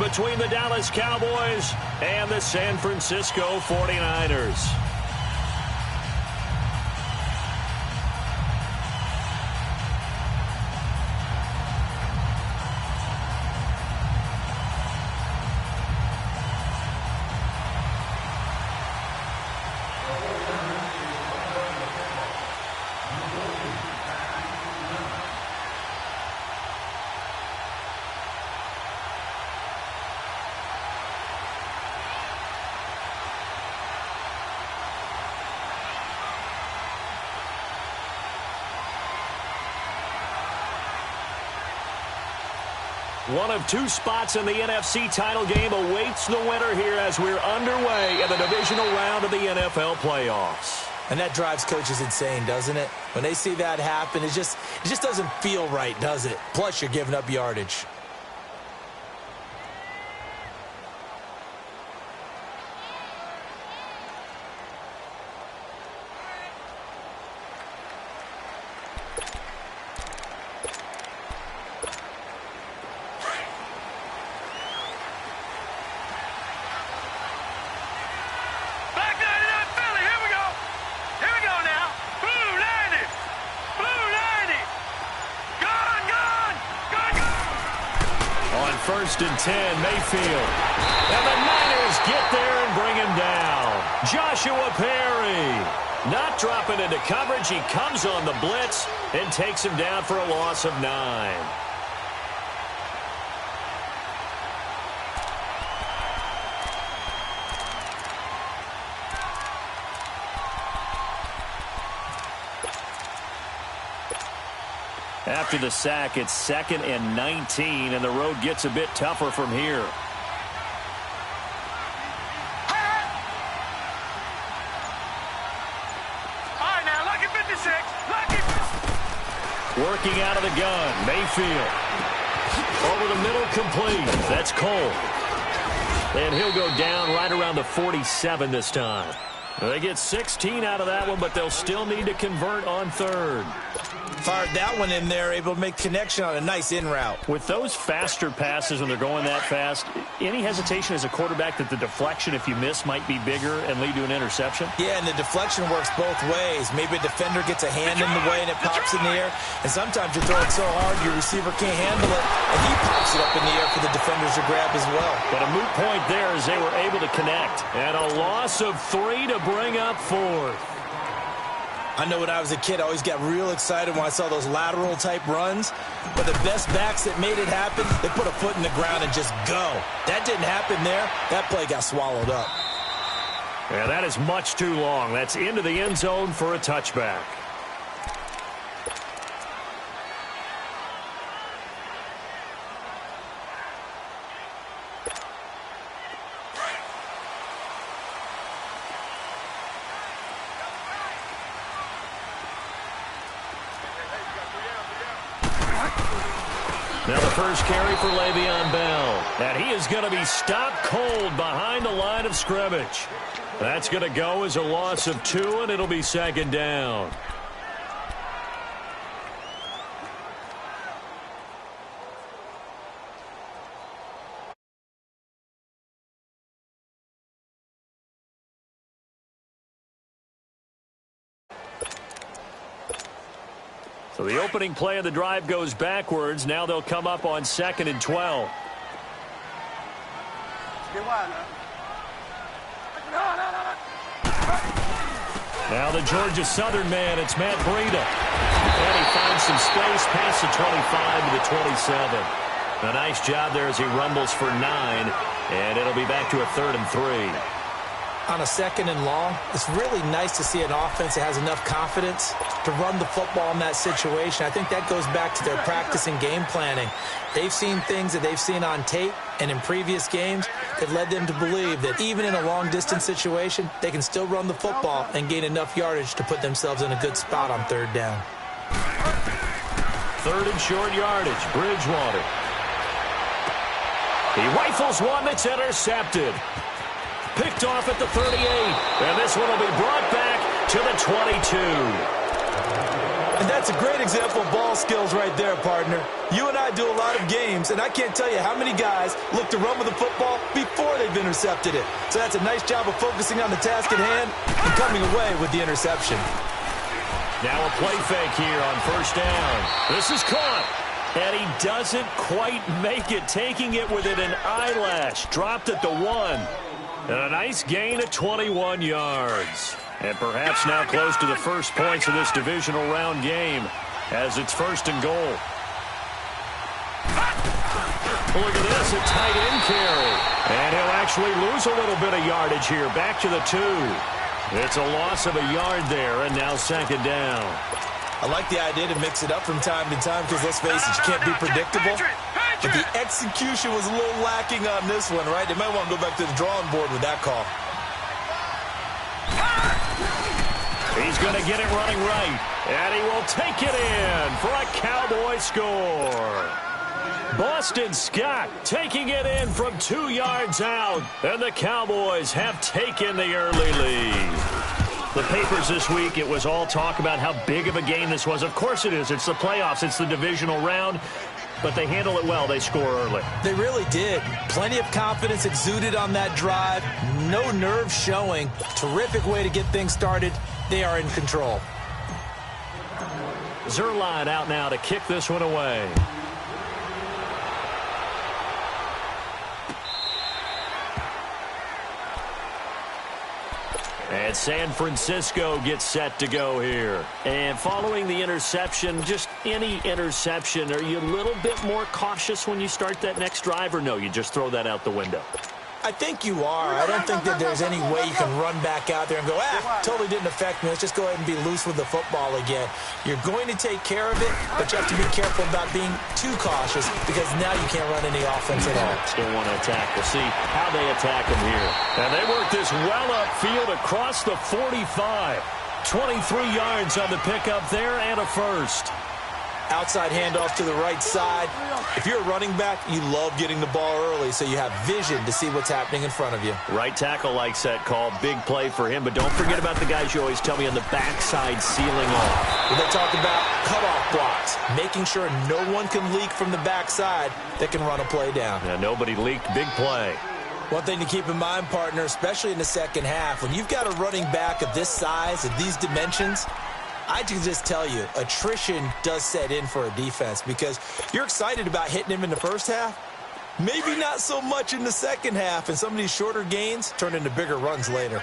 between the Dallas Cowboys and the San Francisco 49ers. One of two spots in the NFC title game awaits the winner here as we're underway in the divisional round of the NFL playoffs. And that drives coaches insane, doesn't it? When they see that happen, it just doesn't feel right, does it? Plus, you're giving up yardage. First and 10, Mayfield. And the Niners get there and bring him down. Joshua Perry not dropping into coverage. He comes on the blitz and takes him down for a loss of 9. After the sack, it's 2nd and 19, and the road gets a bit tougher from here. All right, now, lucky 56. Lucky. Working out of the gun, Mayfield. Over the middle, complete. That's Cole. And he'll go down right around the 47 this time. They get 16 out of that one, but they'll still need to convert on 3rd. Fired that one in there, able to make connection on a nice in route. With those faster passes when they're going that fast, any hesitation as a quarterback that the deflection, if you miss, might be bigger and lead to an interception? Yeah, and the deflection works both ways. Maybe a defender gets a hand in the way and it pops in the air. And sometimes you throw it so hard your receiver can't handle it, and he pops it up in the air for the defenders to grab as well. But a moot point there as they were able to connect. And a loss of 3 to bring up 4th. I know when I was a kid, I always got real excited when I saw those lateral-type runs. But the best backs that made it happen, they put a foot in the ground and just go. That didn't happen there. That play got swallowed up. Yeah, that is much too long. That's into the end zone for a touchback. Now the first carry for Le'Veon Bell. And he is going to be stopped cold behind the line of scrimmage. That's going to go as a loss of 2, and it'll be 2nd down. So the opening play of the drive goes backwards. Now they'll come up on 2nd and 12. Now the Georgia Southern man, it's Matt Breida. And he finds some space past the 25 to the 27. A nice job there as he rumbles for 9. And it'll be back to a 3rd and 3. On a 2nd and long, it's really nice to see an offense that has enough confidence to run the football in that situation. I think that goes back to their practice and game planning. They've seen things that they've seen on tape and in previous games that led them to believe that even in a long-distance situation, they can still run the football and gain enough yardage to put themselves in a good spot on 3rd down. 3rd and short yardage, Bridgewater. He rifles one that's intercepted. Picked off at the 38. And this one will be brought back to the 22. And that's a great example of ball skills right there, partner. You and I do a lot of games, and I can't tell you how many guys look to run with the football before they've intercepted it. So that's a nice job of focusing on the task at hand and coming away with the interception. Now a play fake here on first down. This is caught. And he doesn't quite make it, taking it within an eyelash. Dropped at the 1. And a nice gain of 21 yards. And perhaps now close to the first points of this divisional round game as it's first and goal. Look at this, a tight end carry. And he'll actually lose a little bit of yardage here. Back to the 2. It's a loss of a yard there, and now second down. I like the idea to mix it up from time to time because, let's face it, you can't be predictable. But the execution was a little lacking on this one, right? They might want to go back to the drawing board with that call. He's going to get it running right, and he will take it in for a Cowboy score. Boston Scott taking it in from 2 yards out, and the Cowboys have taken the early lead. The papers this week, it was all talk about how big of a game this was. Of course it is. It's the playoffs. It's the divisional round. But they handle it well. They score early. They really did. Plenty of confidence exuded on that drive. No nerve showing. Terrific way to get things started. They are in control. Zerline out now to kick this one away. And San Francisco gets set to go here. And following the interception, just any interception, are you a little bit more cautious when you start that next drive, or no, you just throw that out the window? I think you are. I don't think that there's any way you can run back out there and go, totally didn't affect me. Let's just go ahead and be loose with the football again. You're going to take care of it, but you have to be careful about being too cautious because now you can't run any offense at all. Still want to attack. We'll see how they attack him here. And they work this well upfield across the 45. 23 yards on the pickup there and a first. Outside handoff to the right side. If you're a running back, you love getting the ball early so you have vision to see what's happening in front of you. Right tackle likes that call. Big play for him. But don't forget about the guys you always tell me on the backside sealing off. When they talk about cutoff blocks, making sure no one can leak from the backside that can run a play down. Yeah, nobody leaked. Big play. One thing to keep in mind, partner, especially in the second half, when you've got a running back of this size, of these dimensions, I can just tell you, attrition does set in for a defense because you're excited about hitting him in the first half. Maybe not so much in the second half, and some of these shorter gains turn into bigger runs later.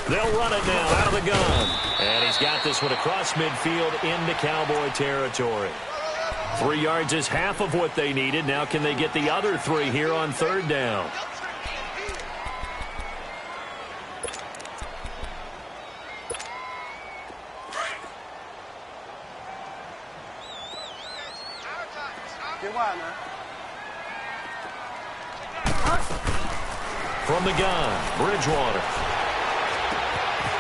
They'll run it now out of the gun. And he's got this one across midfield into Cowboy territory. 3 yards is half of what they needed. Now can they get the other 3 here on third down? From the gun, Bridgewater.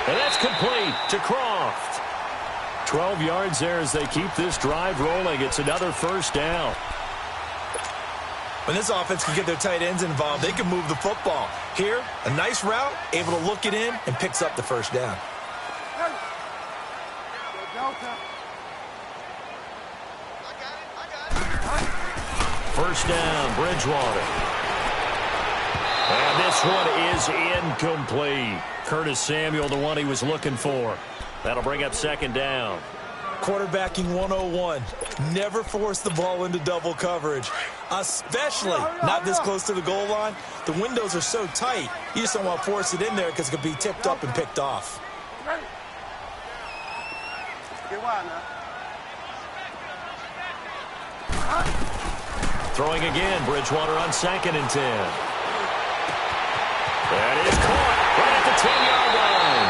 And that's complete to Croft. 12 yards there as they keep this drive rolling. It's another first down. When this offense can get their tight ends involved, they can move the football. Here, a nice route, able to look it in, and picks up the first down. First down, Bridgewater. And this one is incomplete. Curtis Samuel, the one he was looking for. That'll bring up second down. Quarterbacking 101. Never force the ball into double coverage, especially not this close to the goal line. The windows are so tight, you just don't want to force it in there because it could be tipped up and picked off. Throwing again, Bridgewater on 2nd and 10. That is caught right at the 10-yard line.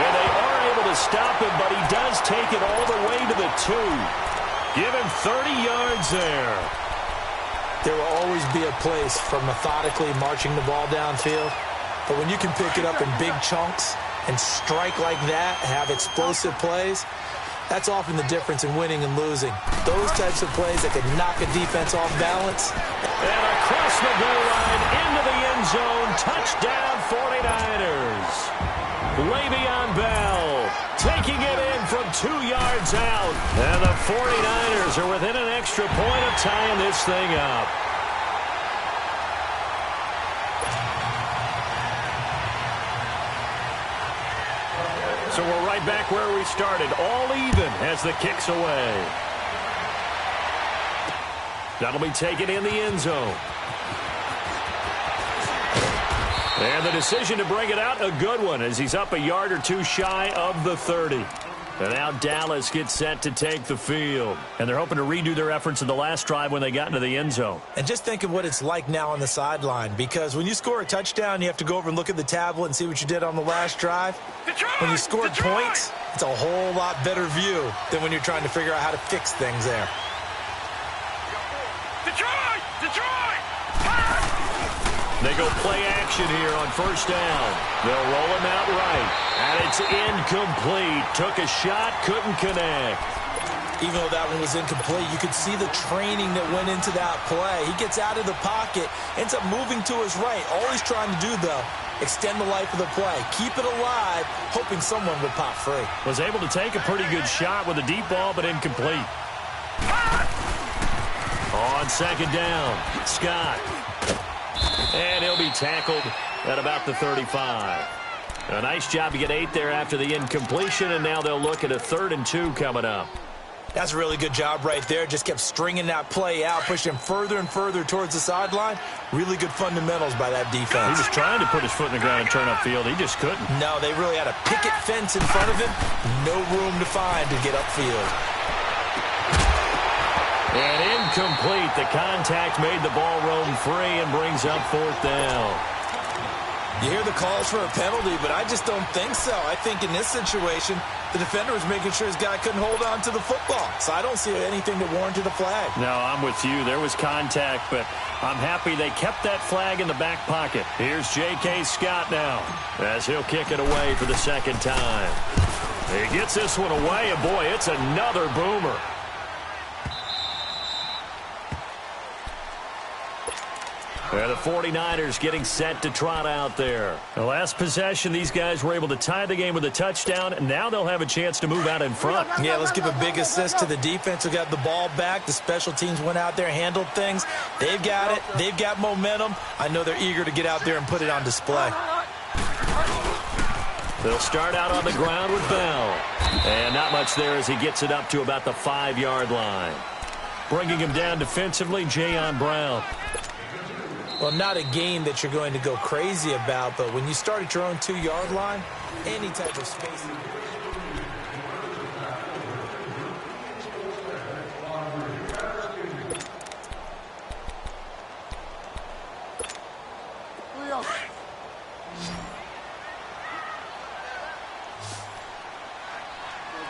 And they are able to stop him, but he does take it all the way to the 2. Give him 30 yards there. There will always be a place for methodically marching the ball downfield. But when you can pick it up in big chunks and strike like that, have explosive plays, that's often the difference in winning and losing. those types of plays that can knock a defense off balance. And across the goal line, into the end zone, touchdown 49ers. Le'Veon Bell taking it in from 2 yards out. And the 49ers are within an extra point of tying this thing up. So we're right back where we started, all even as the kick's away. That'll be taken in the end zone. And the decision to bring it out, a good one, as he's up a yard or two shy of the 30. And now Dallas gets set to take the field. And they're hoping to redo their efforts in the last drive when they got into the end zone. And just think of what it's like now on the sideline, because when you score a touchdown, you have to go over and look at the tablet and see what you did on the last drive. When you scored points, it's a whole lot better view than when you're trying to figure out how to fix things there. They go play action here on first down. They'll roll him out right. And it's incomplete. Took a shot, couldn't connect. Even though that one was incomplete, you could see the training that went into that play. He gets out of the pocket, ends up moving to his right. All he's trying to do, though, extend the life of the play. Keep it alive, hoping someone would pop free. Was able to take a pretty good shot with a deep ball, but incomplete. On second down, Scott. And he'll be tackled at about the 35. A nice job to get 8 there after the incompletion, and now they'll look at a 3rd and 2 coming up. That's a really good job right there. Just kept stringing that play out, pushing him further and further towards the sideline. Really good fundamentals by that defense. He was trying to put his foot in the ground and turn upfield. He just couldn't. No, they really had a picket fence in front of him. No room to find to get upfield. And incomplete. The contact made the ball roam free and brings up 4th down. You hear the calls for a penalty, but I just don't think so. I think in this situation, the defender was making sure his guy couldn't hold on to the football. So I don't see anything that warranted a flag. No, I'm with you. There was contact, but I'm happy they kept that flag in the back pocket. Here's J.K. Scott now as he'll kick it away for the 2nd time. He gets this one away, and boy, it's another boomer. And the 49ers getting set to trot out there. The last possession, these guys were able to tie the game with a touchdown, and now they'll have a chance to move out in front. Yeah, let's give a big assist to the defense who got the ball back. The special teams went out there, handled things. They've got it. They've got momentum. I know they're eager to get out there and put it on display. They'll start out on the ground with Bell. And not much there as he gets it up to about the 5-yard line. Bringing him down defensively, Jayon Brown. Well, not a game that you're going to go crazy about, but when you start at your own 2-yard line, any type of spacing.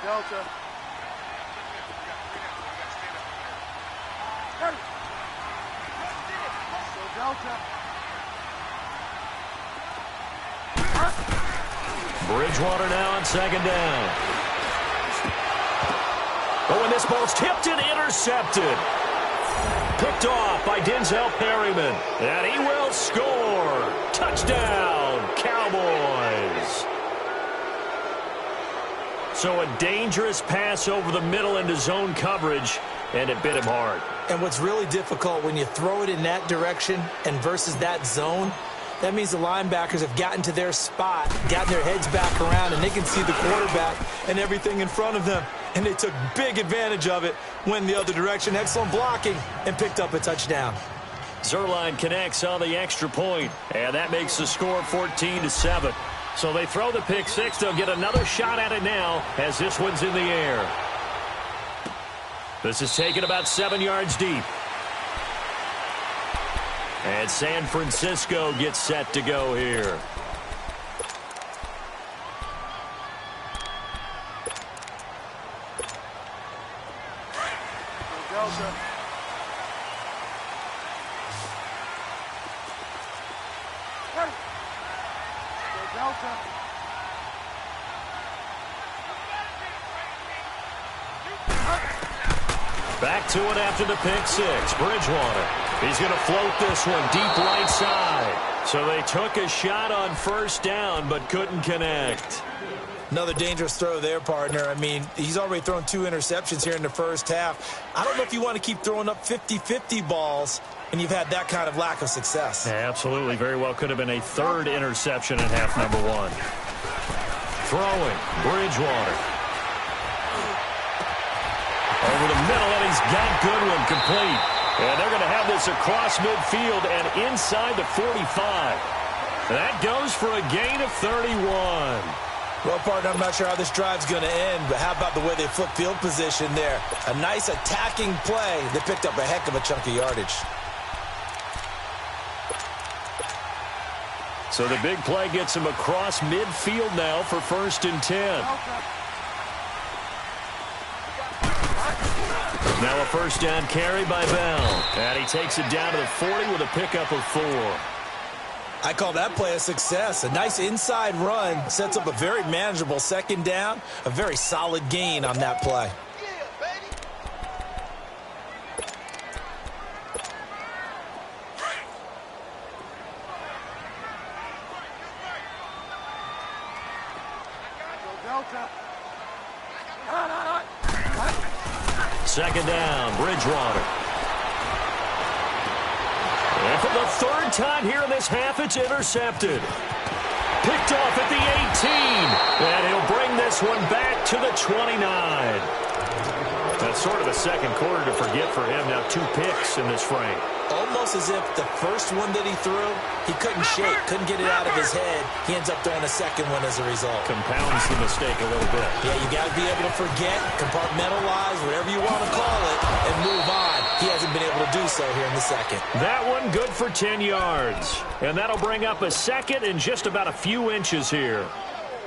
Delta. Bridgewater now on 2nd down. Oh, and this ball's tipped and intercepted. Picked off by Denzel Perryman. And he will score. Touchdown, Cowboys. So a dangerous pass over the middle into zone coverage, and it bit him hard. And what's really difficult when you throw it in that direction and versus that zone, that means the linebackers have gotten to their spot, gotten their heads back around, and they can see the quarterback and everything in front of them. And they took big advantage of it, went the other direction, excellent blocking, and picked up a touchdown. Zuerlein connects on the extra point, and that makes the score 14-7. So they throw the pick six. They'll get another shot at it now as this one's in the air. This is taken about 7 yards deep. And San Francisco gets set to go here. Delta. Delta. Back to it after the pick six. Bridgewater. He's going to float this one deep right side. So they took a shot on first down but couldn't connect. Another dangerous throw there, partner. I mean, he's already thrown 2 interceptions here in the first half. I don't know if you want to keep throwing up 50-50 balls when you've had that kind of lack of success. Yeah, absolutely. Very well could have been a third interception in half number 1. Throwing. Bridgewater. Over the middle, and he's got Goodwin complete. And they're going to have this across midfield and inside the 45. That goes for a gain of 31. Well, partner, I'm not sure how this drive's going to end, but how about the way they flip field position there? A nice attacking play. They picked up a heck of a chunk of yardage. So the big play gets him across midfield now for 1st and 10. Now a first down carry by Bell. And he takes it down to the 40 with a pickup of 4. I call that play a success. A nice inside run sets up a very manageable second down. A very solid gain on that play. Second down, Bridgewater. And for the 3rd time here in this half, it's intercepted. Picked off at the 18. And he'll bring this one back to the 29. That's sort of a second quarter to forget for him. Now 2 picks in this frame. Almost as if the first one that he threw, he couldn't shake, couldn't get it out of his head. He ends up throwing a second one as a result. Compounds the mistake a little bit. Yeah, you got to be able to forget, compartmentalize, whatever you want to call it, and move on. He hasn't been able to do so here in the second. That one good for 10 yards. And that'll bring up a second and just about a few inches here.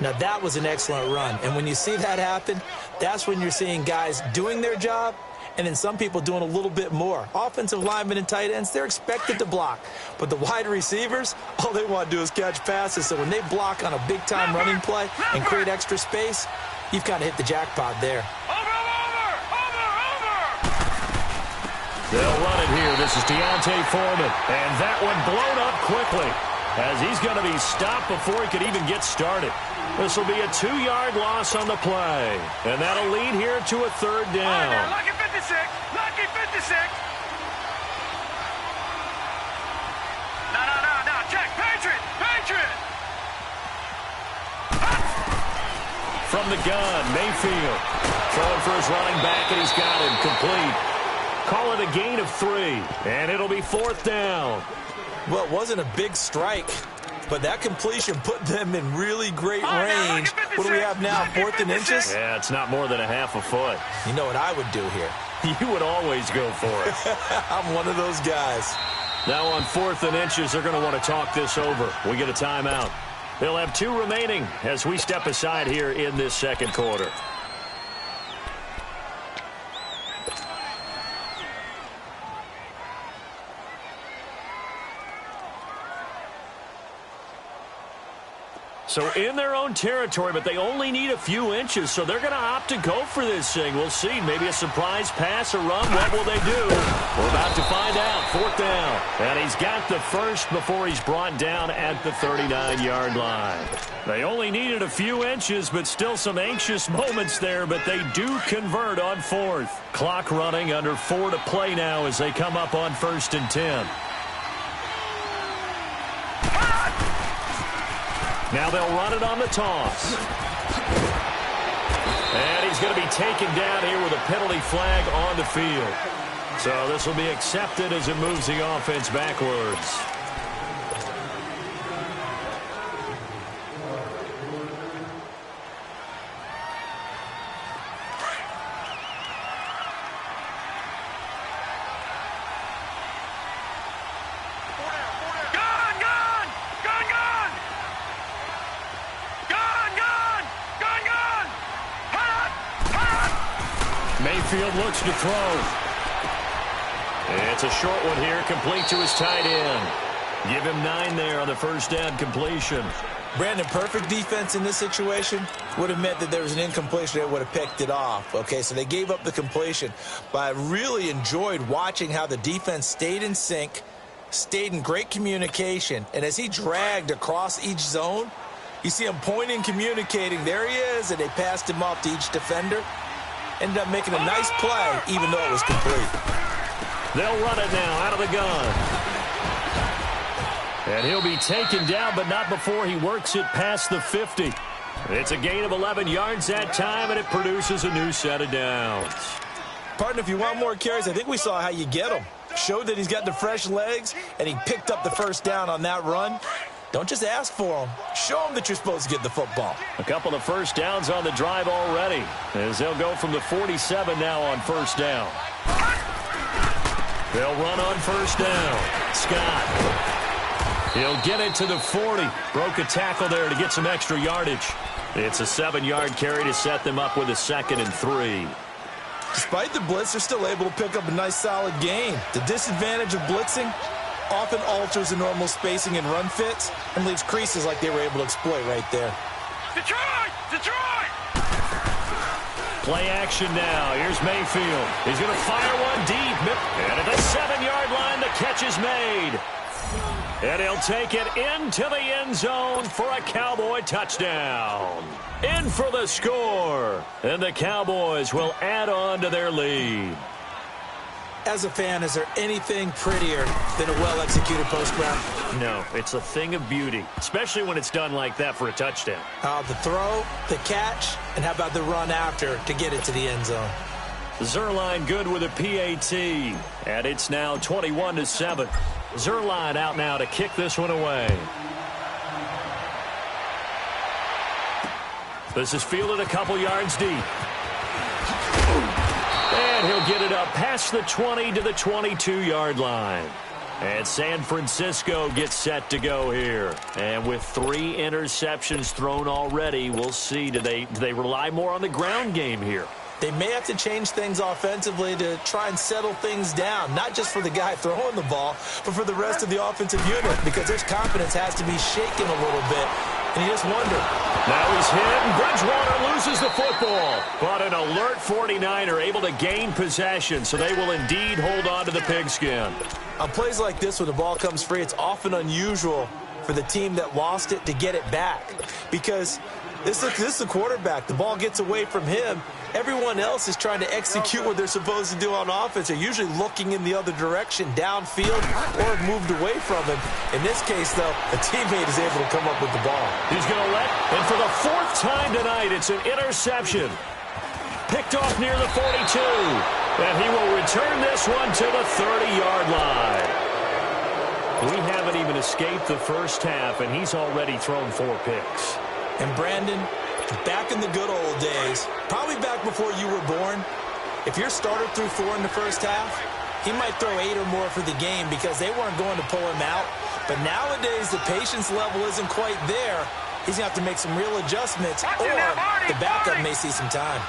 Now, that was an excellent run. And when you see that happen, that's when you're seeing guys doing their job and then some people doing a little bit more. Offensive linemen and tight ends, they're expected to block. But the wide receivers, all they want to do is catch passes. So when they block on a big-time running play and create extra space, you've kind of hit the jackpot there. They'll run it here. This is Deontay Foreman. And that one blown up quickly as he's going to be stopped before he could even get started. This will be a 2-yard loss on the play. And that'll lead here to a 3rd down. Lucky 56. Lucky 56. No. Check. Patriot. From the gun, Mayfield. Throwing for his running back, and he's got him complete. Call it a gain of 3, and it'll be 4th down. Well, it wasn't a big strike, but that completion put them in really great range. What do we have now, 4th and inches? Yeah, it's not more than a half a foot. You know what I would do here? You would always go for it. I'm one of those guys. Now on 4th and inches, they're going to want to talk this over. We get a timeout. They'll have 2 remaining as we step aside here in this second quarter. So in their own territory, but they only need a few inches, so they're going to opt to go for this thing. We'll see. Maybe a surprise pass or run. What will they do? We're about to find out. 4th down. And he's got the first before he's brought down at the 39-yard line. They only needed a few inches, but still some anxious moments there, but they do convert on 4th. Clock running, under 4 to play now as they come up on 1st and 10. Now they'll run it on the toss. And he's going to be taken down here with a penalty flag on the field. So this will be accepted as it moves the offense backwards. Mayfield looks to throw. It's a short one here, complete to his tight end. Give him 9 there on the first down completion. Brandon, perfect defense in this situation would have meant that there was an incompletion that would have picked it off. Okay, so they gave up the completion. But I really enjoyed watching how the defense stayed in sync, stayed in great communication, and as he dragged across each zone, you see him pointing, communicating. There he is, and they passed him off to each defender. Ended up making a nice play, even though it was complete. They'll run it now out of the gun. And he'll be taken down, but not before he works it past the 50. It's a gain of 11 yards that time, and it produces a new set of downs. Partner, if you want more carries, I think we saw how you get them. Showed that he's got the fresh legs, and he picked up the first down on that run. Don't just ask for them. Show them that you're supposed to get the football. A couple of first downs on the drive already, as they'll go from the 47 now on first down. They'll run on first down. Scott. He'll get it to the 40. Broke a tackle there to get some extra yardage. It's a 7-yard carry to set them up with a 2nd and 3. Despite the blitz, they're still able to pick up a nice, solid gain. The disadvantage of blitzing often alters the normal spacing and run fits and leaves creases like they were able to exploit right there. Detroit! Detroit! Play action now. Here's Mayfield. He's going to fire one deep. And at the 7-yard line, the catch is made. And he'll take it into the end zone for a Cowboy touchdown. In for the score. And the Cowboys will add on to their lead. As a fan, is there anything prettier than a well-executed post route? No, it's a thing of beauty, especially when it's done like that for a touchdown. The throw, the catch, and how about the run after to get it to the end zone? Zerline good with a PAT, and it's now 21-7. Zerline out now to kick this one away. This is fielded a couple yards deep. And he'll get it up past the 20 to the 22-yard line. And San Francisco gets set to go here. And with 3 interceptions thrown already, we'll see, do they rely more on the ground game here? They may have to change things offensively to try and settle things down, not just for the guy throwing the ball, but for the rest of the offensive unit, because their confidence has to be shaken a little bit, and you just wonder. Now he's hit, and Bridgewater loses the football. But an alert 49er able to gain possession, so they will indeed hold on to the pigskin. On plays like this, when the ball comes free, it's often unusual for the team that lost it to get it back, because this is the quarterback. The ball gets away from him. Everyone else is trying to execute what they're supposed to do on offense. They're usually looking in the other direction, downfield, or moved away from him. In this case, though, a teammate is able to come up with the ball. He's going to and for the 4th time tonight, it's an interception. Picked off near the 42. And he will return this one to the 30-yard line. We haven't even escaped the first half, and he's already thrown 4 picks. And Brandon, back in the good old days, probably back before you were born, if your starter threw 4 in the first half, he might throw 8 or more for the game because they weren't going to pull him out. But nowadays, the patience level isn't quite there. He's going to have to make some real adjustments, or the backup may see some time.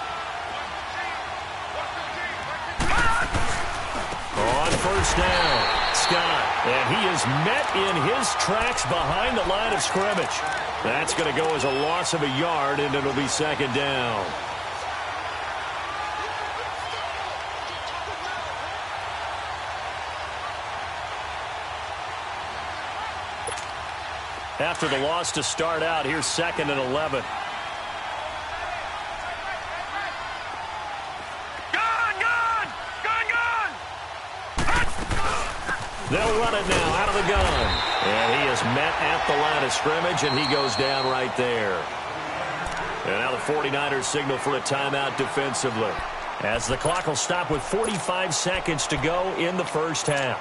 On first down, Scott, and he is met in his tracks behind the line of scrimmage. That's going to go as a loss of a yard, and it'll be 2nd down. After the loss to start out, here's 2nd and 11. They'll run it now out of the gun. And he is met at the line of scrimmage, and he goes down right there. And now the 49ers signal for a timeout defensively, as the clock will stop with 45 seconds to go in the first half.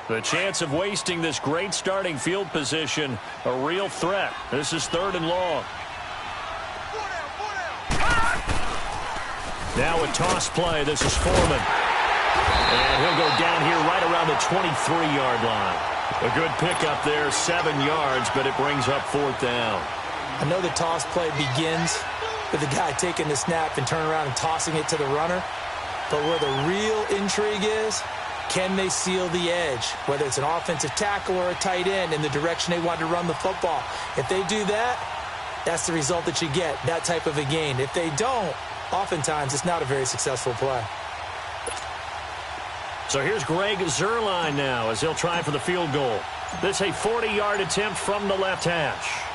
The chance of wasting this great starting field position, a real threat. This is 3rd and long. Now a toss play. This is Foreman. And he'll go down here right around the 23-yard line. A good pickup there, 7 yards, but it brings up 4th down. I know the toss play begins with the guy taking the snap and turning around and tossing it to the runner. But where the real intrigue is, can they seal the edge, whether it's an offensive tackle or a tight end in the direction they want to run the football? If they do that, that's the result that you get, that type of a gain. If they don't, oftentimes it's not a very successful play. So here's Greg Zuerlein now as he'll try for the field goal. This a 40-yard attempt from the left hash.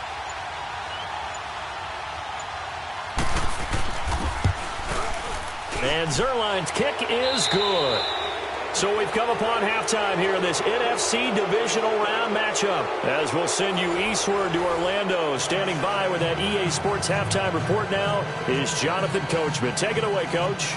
And Zuerlein's kick is good. So we've come upon halftime here in this NFC Divisional Round matchup. As we'll send you eastward to Orlando. Standing by with that EA Sports Halftime Report now is Jonathan Coachman. Take it away, Coach.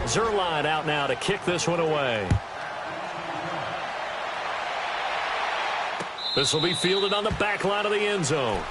Zuerlein out now to kick this one away. This will be fielded on the back line of the end zone.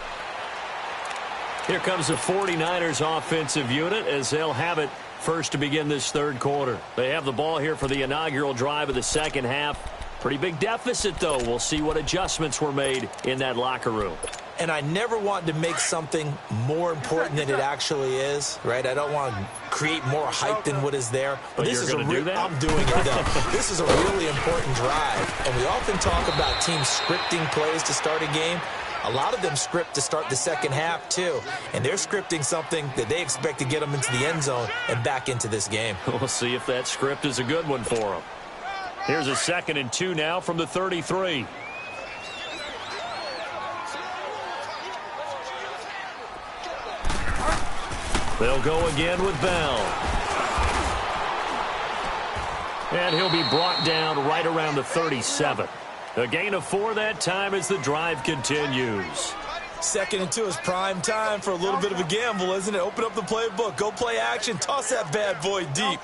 Here comes the 49ers offensive unit as they'll have it first to begin this third quarter. They have the ball here for the inaugural drive of the second half. Pretty big deficit, though. We'll see what adjustments were made in that locker room. And I never want to make something more important than it actually is, right? I don't want to create more hype than what is there. But this is going to do that? I'm doing it, though. This is a really important drive. And we often talk about teams scripting plays to start a game. A lot of them script to start the second half, too. And they're scripting something that they expect to get them into the end zone and back into this game. We'll see if that script is a good one for them. Here's a 2nd and 2 now from the 33. They'll go again with Bell. And he'll be brought down right around the 37. A gain of 4 that time as the drive continues. 2nd and 2 is prime time for a little bit of a gamble, isn't it? Open up the playbook, go play action, toss that bad boy deep.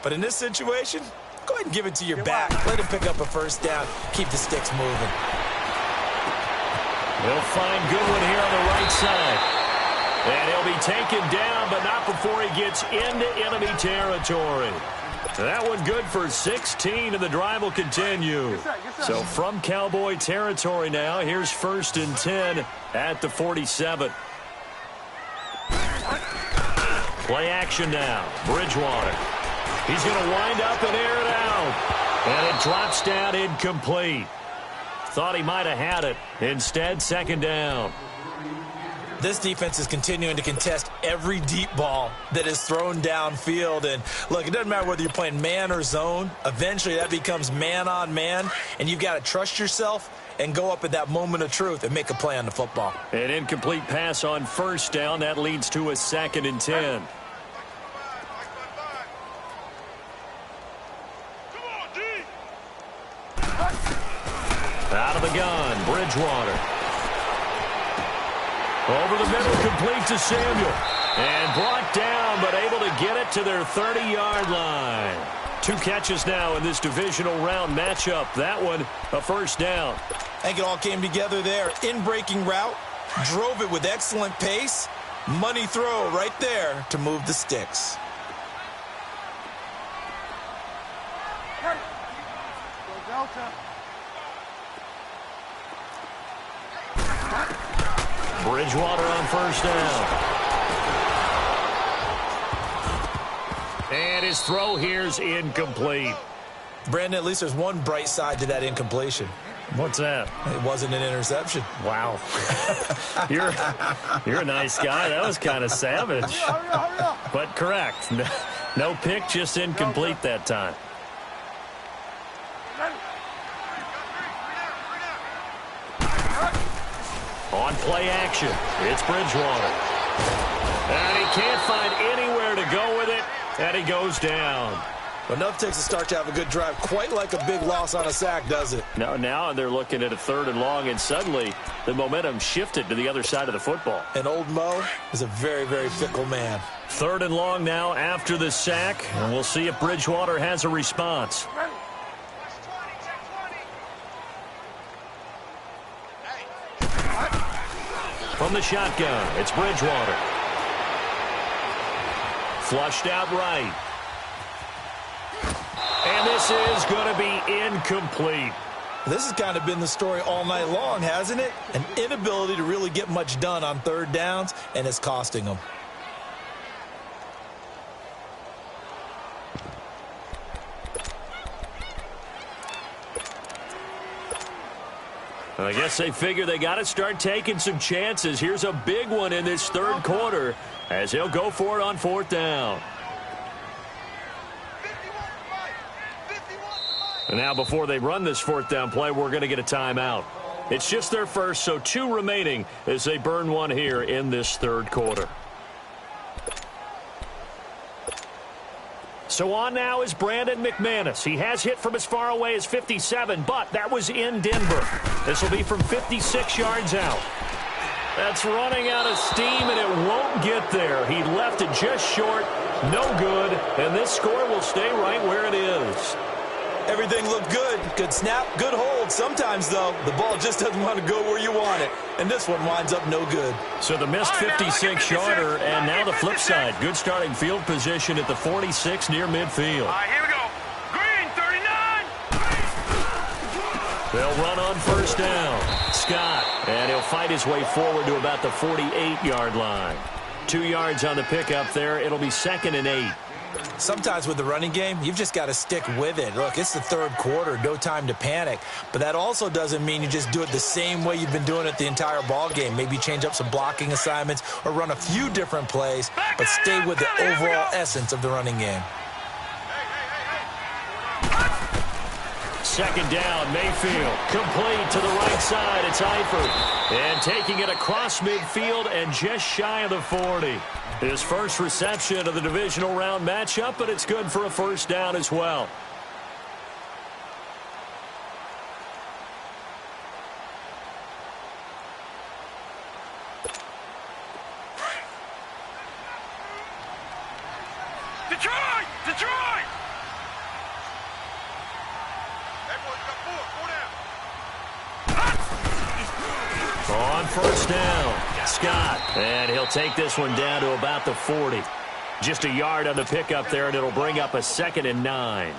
But in this situation, go ahead and give it to your back. Let him pick up a first down. Keep the sticks moving. They'll find Goodwin here on the right side. And he'll be taken down, but not before he gets into enemy territory. That one good for 16, and the drive will continue. So from Cowboy territory now, here's 1st and 10 at the 47. Play action now. Bridgewater. He's going to wind up and air it out. And it drops down incomplete. Thought he might have had it. Instead, 2nd down. This defense is continuing to contest every deep ball that is thrown downfield. And, look, it doesn't matter whether you're playing man or zone. Eventually, that becomes man-on-man, and you've got to trust yourself and go up at that moment of truth and make a play on the football. An incomplete pass on 1st down. That leads to a 2nd and 10. Out of the gun, Bridgewater. Over the middle, complete to Samuel. And brought down, but able to get it to their 30-yard line. 2 catches now in this divisional round matchup. That one, a 1st down. I think it all came together there. In-breaking route, drove it with excellent pace. Money throw right there to move the sticks. Bridgewater on 1st down. And his throw here's incomplete. Brandon, at least there's one bright side to that incompletion. What's that? It wasn't an interception. Wow. You're a nice guy. That was kind of savage. But correct. No pick, just incomplete that time. On play action, it's Bridgewater. And he can't find anywhere to go with it, and he goes down. Well, enough takes a start to have a good drive. Quite like a big loss on a sack, does it? No, now they're looking at a 3rd and long, and suddenly the momentum shifted to the other side of the football. And old Mo is a very, very fickle man. 3rd and long now after the sack, and we'll see if Bridgewater has a response. From the shotgun, it's Bridgewater. Flushed out right. And this is going to be incomplete. This has kind of been the story all night long, hasn't it? An inability to really get much done on third downs, and it's costing them. I guess they figure they got to start taking some chances. Here's a big one in this third quarter as he'll go for it on fourth down. And now before they run this fourth down play, we're going to get a timeout. It's just their first, so 2 remaining as they burn one here in this third quarter. So on now is Brandon McManus. He has hit from as far away as 57, but that was in Denver. This will be from 56 yards out. That's running out of steam, and it won't get there. He left it just short, no good, and this score will stay right where it is. Everything looked good. Good snap, good hold. Sometimes, though, the ball just doesn't want to go where you want it. And this one winds up no good. So the missed 56-yarder, and now the flip side. Good starting field position at the 46 near midfield. All right, here we go. Green, 39. They'll run on first down. Scott, and he'll fight his way forward to about the 48-yard line. 2 yards on the pickup there. It'll be 2nd and 8. Sometimes with the running game, you've just got to stick with it. Look, it's the third quarter, no time to panic. But that also doesn't mean you just do it the same way you've been doing it the entire ball game. Maybe change up some blocking assignments or run a few different plays, but stay with the overall essence of the running game. Second down, Mayfield. Complete to the right side. It's Eifert. And taking it across midfield and just shy of the 40. His first reception of the divisional round matchup, but it's good for a first down as well. Detroit! Detroit! On first down, Scott. And he'll take this one down to about the 40. Just a yard on the pickup there, and it'll bring up a 2nd and 9.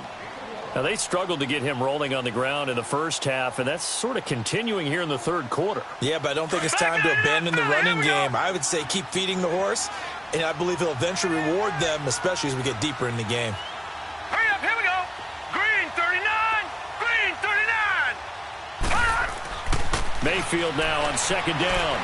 Now, they struggled to get him rolling on the ground in the first half, and that's sort of continuing here in the third quarter. Yeah, but I don't think it's time to abandon the running game. I would say keep feeding the horse, and I believe he'll eventually reward them, especially as we get deeper in the game. Hurry up, here we go. Green, 39. Green, 39. Mayfield now on second down.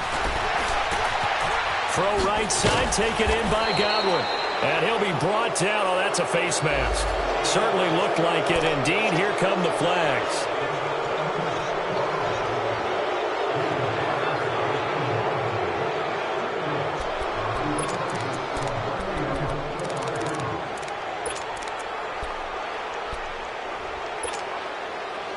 Throw right side, taken in by Godwin. And he'll be brought down. Oh, that's a face mask. Certainly looked like it. Indeed, here come the flags.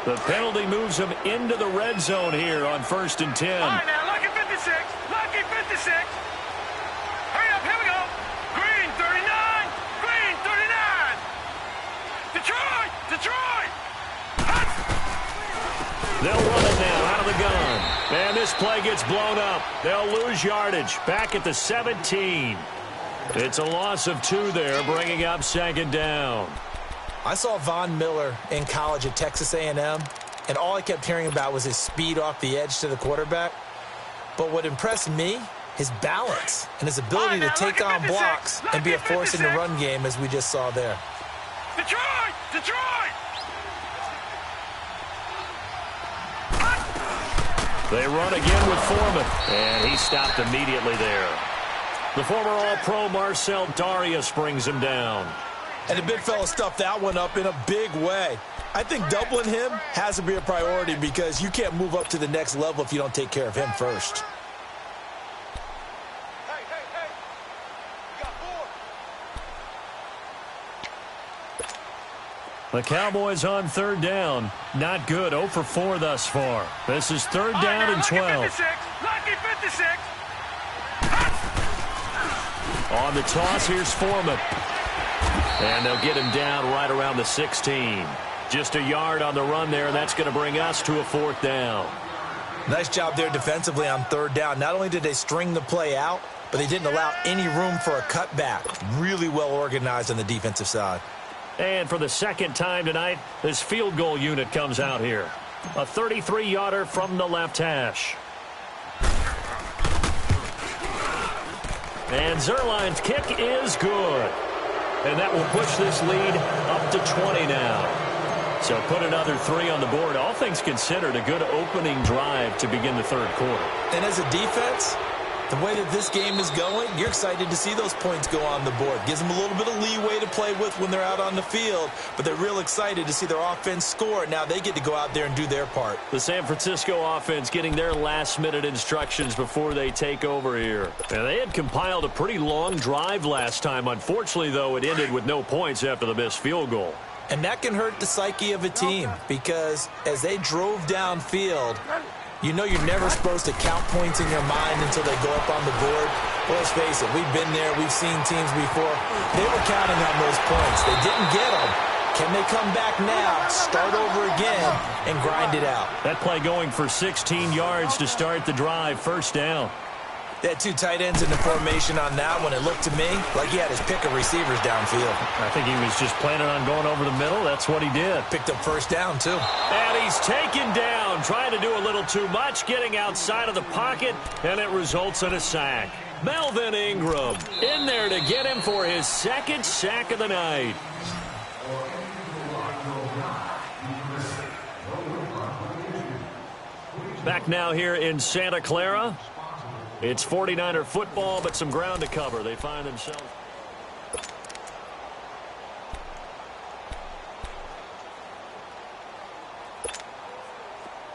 The penalty moves him into the red zone here on 1st and 10. All right, now, lucky 56. Lucky 56. Hurry up, here we go. Green, 39. Green, 39. Detroit! Detroit! They'll run it now out of the gun. And this play gets blown up. They'll lose yardage back at the 17. It's a loss of 2 there, bringing up 2nd down. I saw Von Miller in college at Texas A&M, and all I kept hearing about was his speed off the edge to the quarterback. But what impressed me, his balance and his ability to take on blocks and be a force in the run game, as we just saw there. Detroit! Detroit! They run again with Foreman, and he stopped immediately there. The former All-Pro Marcel Darius brings him down. And the big fella stuffed that one up in a big way. I think doubling him has to be a priority because you can't move up to the next level if you don't take care of him first. Hey, hey, hey. You got 4. The Cowboys on 3rd down. Not good. 0 for 4 thus far. This is 3rd down and 12. Lucky 56. On the toss, here's Foreman. And they'll get him down right around the 16. Just a yard on the run there, and that's going to bring us to a 4th down. Nice job there defensively on third down. Not only did they string the play out, but they didn't allow any room for a cutback. Really well organized on the defensive side. And for the second time tonight, this field goal unit comes out here. A 33-yarder from the left hash. And Zerline's kick is good. And that will push this lead up to 20 now. So put another 3 on the board. All things considered, a good opening drive to begin the third quarter. And as a defense, the way that this game is going, you're excited to see those points go on the board. Gives them a little bit of leeway to play with when they're out on the field, but they're real excited to see their offense score. Now they get to go out there and do their part. The San Francisco offense getting their last-minute instructions before they take over here. And they had compiled a pretty long drive last time. Unfortunately, though, it ended with no points after the missed field goal. And that can hurt the psyche of a team because as they drove downfield, you know you're never supposed to count points in your mind until they go up on the board. Well, let's face it, we've been there. We've seen teams before. They were counting on those points. They didn't get them. Can they come back now, start over again, and grind it out? That play going for 16 yards to start the drive. First down. They had 2 tight ends in the formation on that one. It looked to me like he had his pick of receivers downfield. I think he was just planning on going over the middle. That's what he did. Picked up first down, too. And he's taken down, trying to do a little too much, getting outside of the pocket, and it results in a sack. Melvin Ingram in there to get him for his second sack of the night. Back now here in Santa Clara. It's 49er football, but some ground to cover. They find themselves.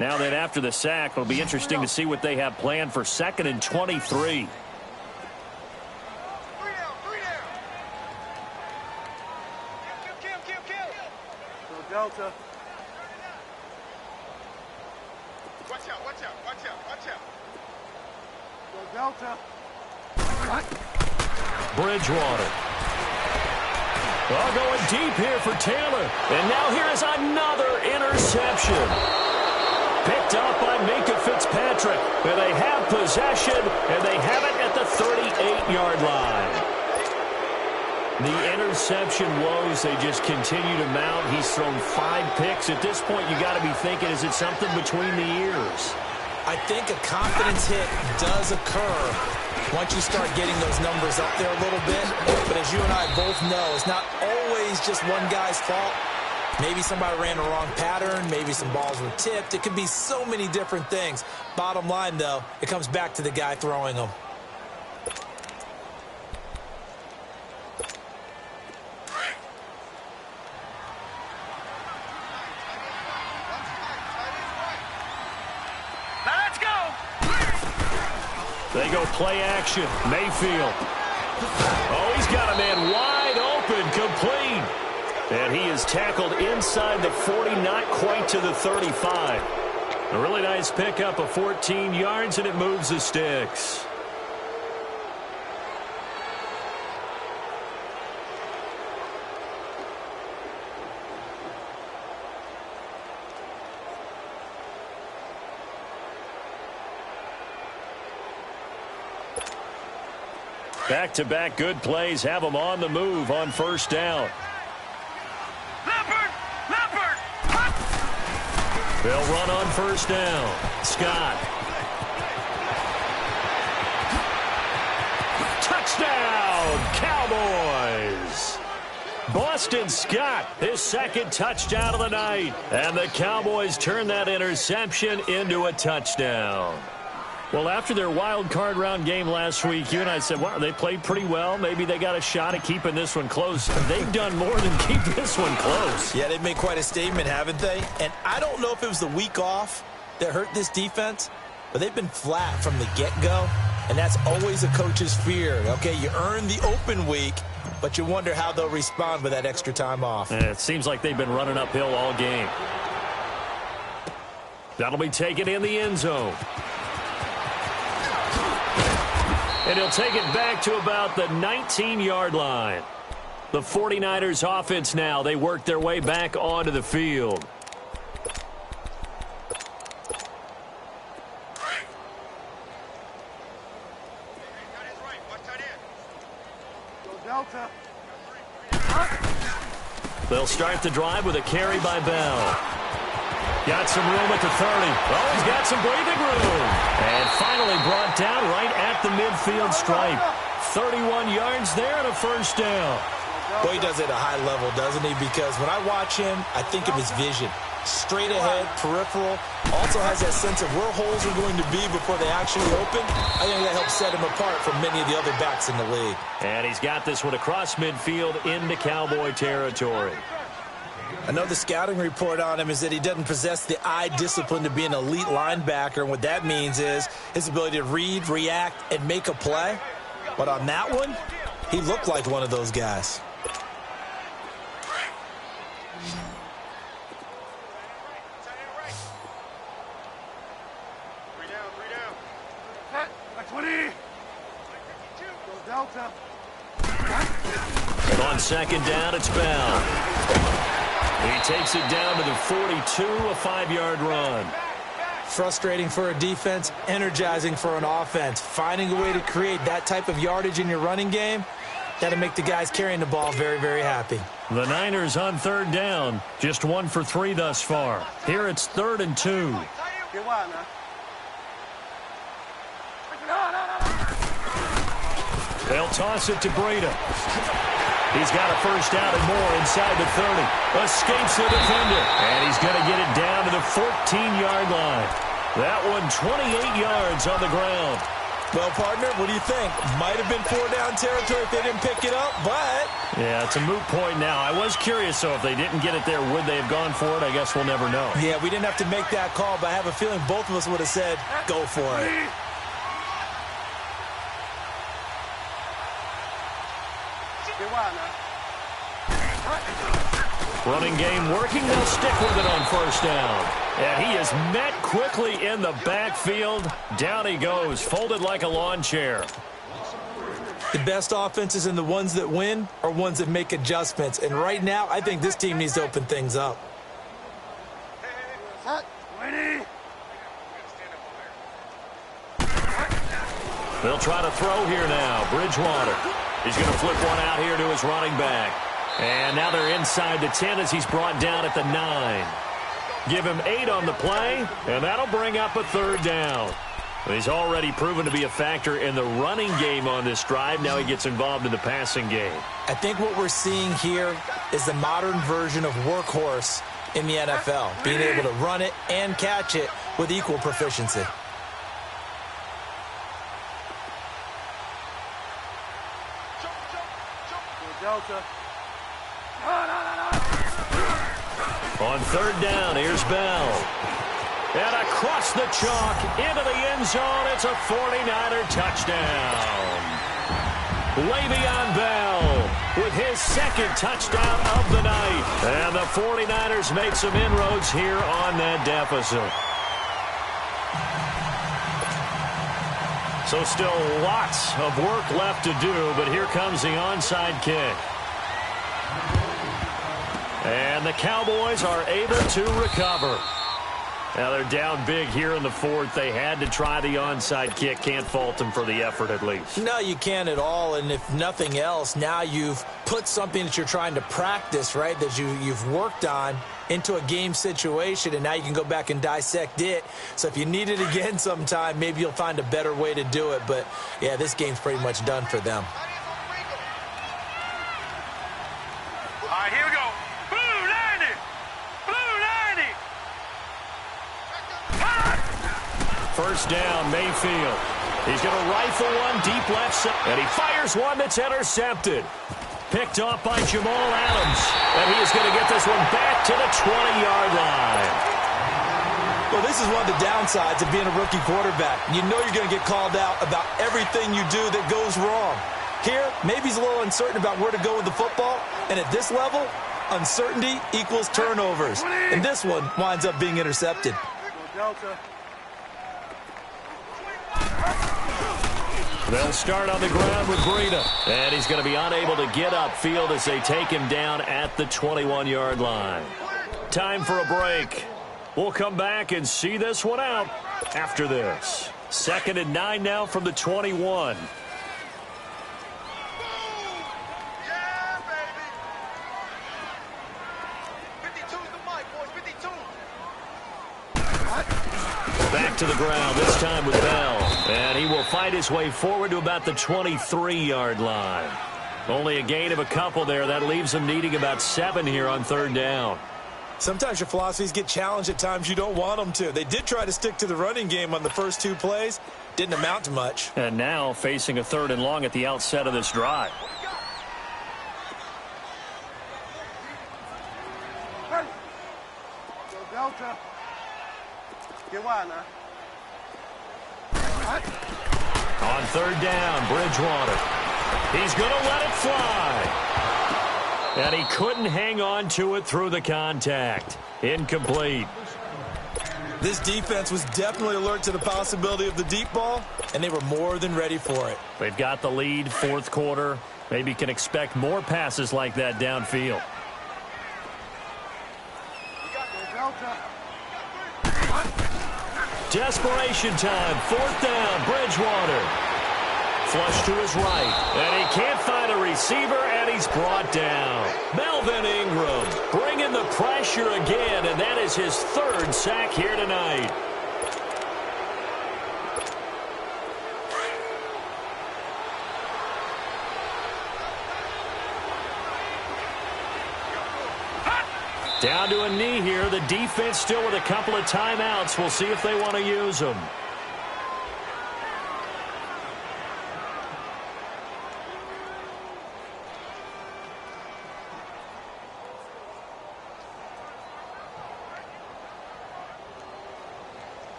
Now that after the sack, it'll be interesting to see what they have planned for 2nd and 23. Delta. Watch out, watch out, watch out, watch out. Delta. What? Bridgewater. Well, going deep here for Taylor. And now here is another interception. Picked up by Minkah Fitzpatrick. And they have possession, and they have it at the 38-yard line. The interception woes, they just continue to mount. He's thrown 5 picks. At this point, you got to be thinking, is it something between the ears? I think a confidence hit does occur once you start getting those numbers up there a little bit. But as you and I both know, it's not always just one guy's fault. Maybe somebody ran the wrong pattern. Maybe some balls were tipped. It could be so many different things. Bottom line, though, it comes back to the guy throwing them. They go play action. Mayfield. Oh, he's got a man wide open, complete. And he is tackled inside the 40, not quite to the 35. A really nice pickup of 14 yards, and it moves the sticks. Back-to-back good plays have them on the move on first down. Leopard! They'll run on first down. Scott. Touchdown, Cowboys! Boston Scott, his second touchdown of the night. And the Cowboys turn that interception into a touchdown. Well, after their wild card round game last week, you and I said, wow, they played pretty well. Maybe they got a shot at keeping this one close. They've done more than keep this one close. Yeah, they've made quite a statement, haven't they? And I don't know if it was the week off that hurt this defense, but they've been flat from the get-go, and that's always a coach's fear. Okay, you earn the open week, but you wonder how they'll respond with that extra time off. And it seems like they've been running uphill all game. That'll be taken in the end zone. And he'll take it back to about the 19-yard line. The 49ers offense now, they work their way back onto the field. They'll start the drive with a carry by Bell. Got some room at the 30. Oh, he's got some breathing room. And finally brought down right at the midfield stripe. 31 yards there and a first down. Well, he does it at a high level, doesn't he? Because when I watch him, I think of his vision. Straight ahead, peripheral. Also has that sense of where holes are going to be before they actually open. I think that helps set him apart from many of the other backs in the league. And he's got this one across midfield into Cowboy territory. I know the scouting report on him is that he doesn't possess the eye discipline to be an elite linebacker. And what that means is his ability to read, react, and make a play. But on that one, he looked like one of those guys. And on second down, it's Bell. He takes it down to the 42, a 5-yard run. Frustrating for a defense, energizing for an offense. Finding a way to create that type of yardage in your running game, that'll make the guys carrying the ball very, very happy. The Niners on third down, just 1 for 3 thus far. Here it's 3rd and 2. They'll toss it to Breida. He's got a first down and more inside the 30. Escapes the defender. And he's going to get it down to the 14-yard line. That one 28 yards on the ground. Well, partner, what do you think? Might have been 4-down territory if they didn't pick it up, but... Yeah, it's a moot point now. I was curious, so if they didn't get it there, would they have gone for it? I guess we'll never know. Yeah, we didn't have to make that call, but I have a feeling both of us would have said, go for it. Running game working. They'll stick with it on first down. And he is met quickly in the backfield. Down he goes, folded like a lawn chair. The best offenses and the ones that win are ones that make adjustments. And right now, I think this team needs to open things up. They'll try to throw here now. Bridgewater. He's going to flip one out here to his running back. And now they're inside the 10 as he's brought down at the 9. Give him 8 on the play, and that'll bring up a 3rd down. He's already proven to be a factor in the running game on this drive. Now he gets involved in the passing game. I think what we're seeing here is the modern version of workhorse in the NFL, being able to run it and catch it with equal proficiency. On 3rd down, here's Bell. And across the chalk, into the end zone, it's a 49er touchdown. Le'Veon Bell with his 2nd touchdown of the night. And the 49ers make some inroads here on that deficit. So still lots of work left to do, but here comes the onside kick. And the Cowboys are able to recover. Now they're down big here in the 4th. They had to try the onside kick. Can't fault them for the effort at least. No, you can't at all. And if nothing else, now you've put something that you're trying to practice, right, that you've worked on into a game situation, and now you can go back and dissect it. So if you need it again sometime, maybe you'll find a better way to do it. But, yeah, this game's pretty much done for them. All right, here we go. Blue 90. Blue 90. First down, Mayfield. He's going to rifle one deep left side, and he fires one that's intercepted. Picked off by Jamal Adams, and he is going to get this one back to the 20-yard line. Well, this is one of the downsides of being a rookie quarterback. You know you're going to get called out about everything you do that goes wrong. Here, maybe he's a little uncertain about where to go with the football, and at this level, uncertainty equals turnovers. And this one winds up being intercepted. They'll start on the ground with Breida. And he's going to be unable to get upfield as they take him down at the 21-yard line. Time for a break. We'll come back and see this one out after this. 2nd and 9 now from the 21. to the ground, this time with Bell. And he will fight his way forward to about the 23-yard line. Only a gain of a couple there. That leaves him needing about 7 here on third down. Sometimes your philosophies get challenged at times you don't want them to. They did try to stick to the running game on the first 2 plays. Didn't amount to much. And now facing a 3rd and long at the outset of this drive. Delta. Get wide now. On third down, Bridgewater. He's going to let it fly. And he couldn't hang on to it through the contact. Incomplete. This defense was definitely alert to the possibility of the deep ball, and they were more than ready for it. They've got the lead, 4th quarter. Maybe can expect more passes like that downfield. Desperation time, 4th down, Bridgewater. Flush to his right, and he can't find a receiver, and he's brought down. Melvin Ingram bringing the pressure again, and that is his 3rd sack here tonight. Down to a knee here. The defense still with a couple of timeouts. We'll see if they want to use them.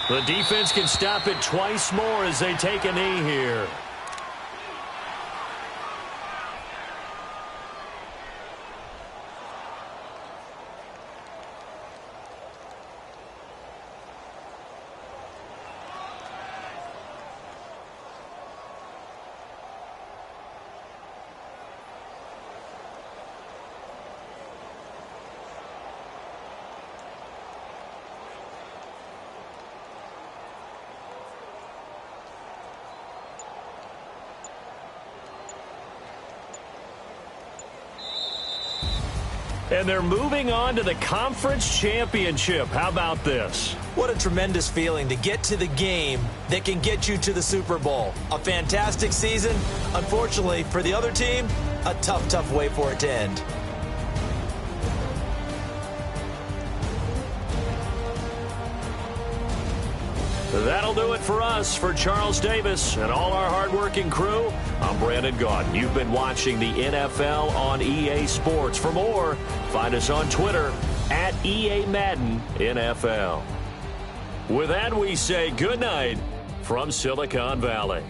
The defense can stop it twice more as they take a knee here. And they're moving on to the conference championship. How about this? What a tremendous feeling to get to the game that can get you to the Super Bowl. A fantastic season. Unfortunately, for the other team, a tough, tough way for it to end. That'll do it for us. For Charles Davis and all our hardworking crew, I'm Brandon Gaudin. You've been watching the NFL on EA Sports. For more, find us on Twitter at EA Madden NFL. With that, we say good night from Silicon Valley.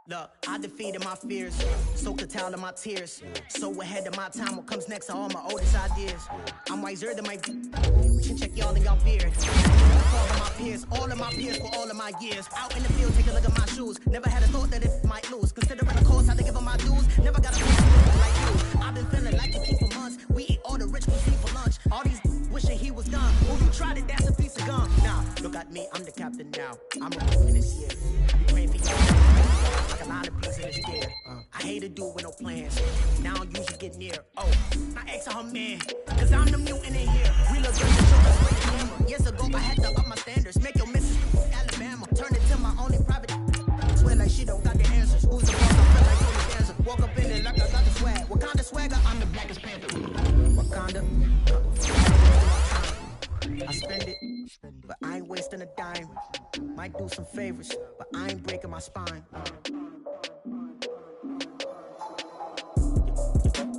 Look, I defeated my fears, soaked the towel in my tears. So ahead of my time, what comes next are all my oldest ideas. I'm wiser than my can check y'all in y'all beard. All of my peers for all of my years. Out in the field, take a look at my shoes. Never had a thought that it might lose. Considering the cost, how to give them my dues. Never got a piece like you. I've been feeling like you keep for months. We eat all the rich cuisine for lunch. All these wishing he was gone. Oh, you tried it, that's a piece of gum. Now, look at me, I'm the captain now. I'm a in this year. I be praying for y'all. Like a line of peas in this year. I hate a dude with no plans. Now I usually get near. Oh, I asked her man, cause I'm the mutant in here. We look good to show us with the camera. Years ago, I had to up my standards. Make your missus Alabama. Turn it to my only private. Swear like she don't got the answers. Who's the boss? I feel like Tony Dancer. Walk up in it like I got the swag. What kind of swagger? I'm the blackest panther. Wakanda. I spend it, but I ain't wasting a dime. Might do some favors, but I ain't breaking my spine.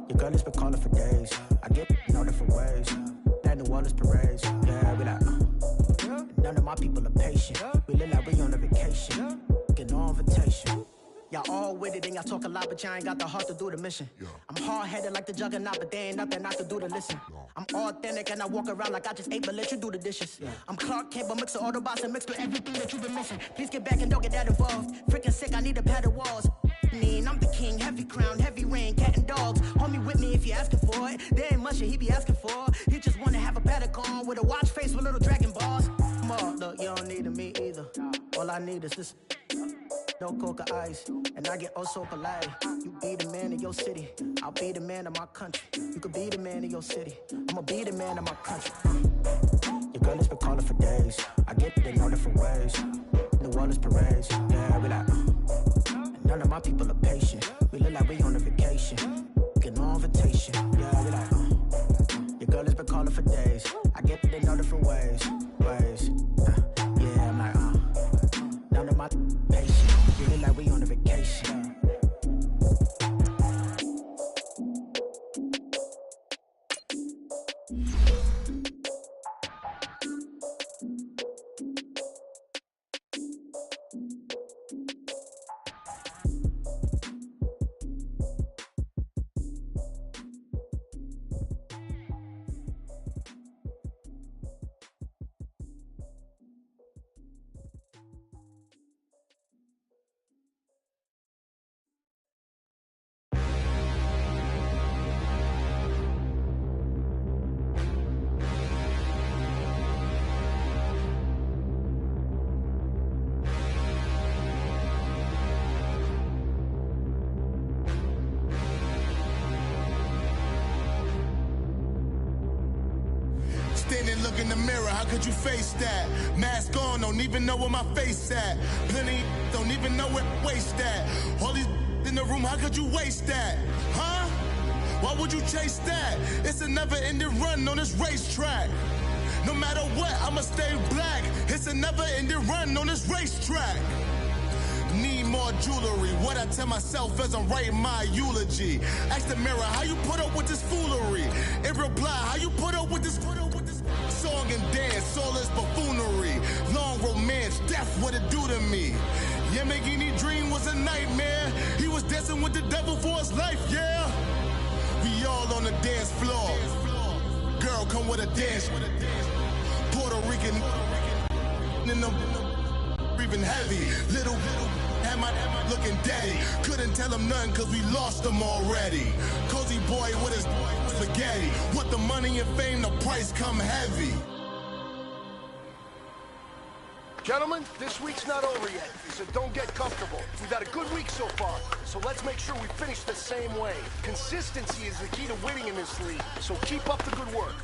Your girl has been calling for days. I get in all different ways. That New Orleans parades. Yeah, we like, none of my people are patient. We look like we on a vacation. Get no invitation. Y'all all with it and y'all talk a lot, but y'all ain't got the heart to do the mission. I'm hard-headed like the juggernaut, but there ain't nothing I can do to listen. I'm authentic and I walk around like I just ate, but let you do the dishes. I'm Clark Kent, but mix the Autobots and mixed with everything that you've been missing. Please get back and don't get that involved. Freaking sick, I need a padded walls. I'm the king, heavy crown, heavy rain, cat and dogs. Homie with me if you're asking for it. There ain't much that he be asking for. He just wanna have a paddock on with a watch face with little dragon balls. Look, you don't need me either. All I need is this. No coca ice, and I get oh so polite. You be the man of your city, I'll be the man of my country. You could be the man of your city, I'ma be the man of my country. Your girl has been calling for days. I get it in all different ways. New Orleans parades, yeah, we like. None of my people are patient. We look like we on a vacation. Get no invitation, yeah, we like. Your girl has been calling for days. I get it in all different ways. Yeah, I'm like, none of my patience. We look like we on a vacation. Standing, look in the mirror, how could you face that? Mask on, don't even know where my face at. Plenty, don't even know where waste at. All these in the room, how could you waste that? Huh? Why would you chase that? It's a never-ending run on this racetrack. No matter what, I'ma stay black. It's a never-ending run on this racetrack. Need more jewelry. What I tell myself as I'm writing my eulogy. Ask the mirror, how you put up with this foolery? It reply, how you put up with this song and dance, all this buffoonery. Long romance, death, what it do to me? Yamagini dream was a nightmare. He was dancing with the devil for his life, yeah. We all on the dance floor. Girl, come with a dance. Puerto Rican in them breathing heavy. Little had my looking daddy. Couldn't tell him nothing cause we lost him already. Cozy boy with his spaghetti. With the money and fame, the price come heavy. Gentlemen, this week's not over yet, so don't get comfortable. We've had a good week so far, so let's make sure we finish the same way. Consistency is the key to winning in this league, so keep up the good work.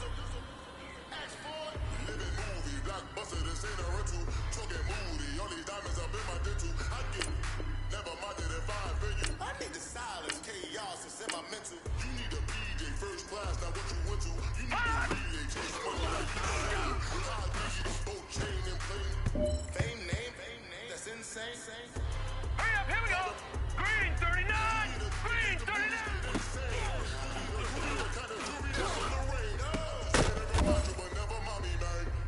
I need the silence, chaos, and sentimental. You need a PJ first class, not what you went to. You need a PJ, chase money like you boat chain and plane. Fame name, that's insane. Hurry up, here we go! Green 39! Green 39!